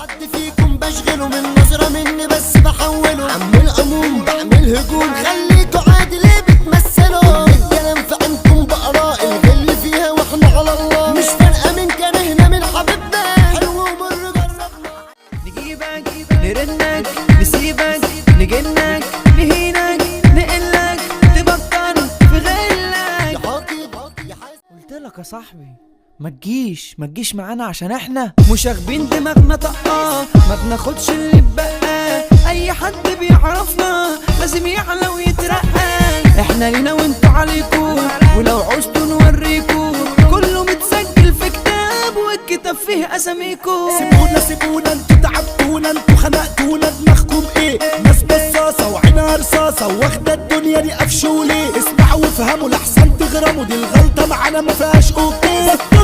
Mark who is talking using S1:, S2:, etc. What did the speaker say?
S1: حد فيكم بشغله من نظرة مني بس بحوله، عمال عموم بعمل هجوم خليكوا عادي ليه بتمثلوا؟ الكلام في عنكم بقراء الغل فيها واحنا على الله، مش فارقة من كرهنا من حبيبنا حلو ومر جربنا.
S2: نجيبك نرنك نسيبك نجنك نهينك نقلك تبطل في غلك.
S1: يا حاطب يا حاسب
S2: قلتلك يا صاحبي ما تجيش معانا عشان احنا مشاغبين دماغنا طاقة، ما بناخدش اللي اتبقى. اي حد بيعرفنا لازم يعلى ويترقى، احنا لينا وانتوا عليكوا، ولو عوزتوا نوريكوا كله متسجل في كتاب والكتاب فيه اساميكوا.
S3: سيبونا انتوا تعبتونا، انتوا خنقتونا، دماغكم ايه؟ ناس بصاصة وعينها رصاصة واخدة الدنيا دي قفشوا ليه؟ اسمعوا وافهموا لحسن تغرموا، دي الغلطة معانا ما فيهاش اوكي.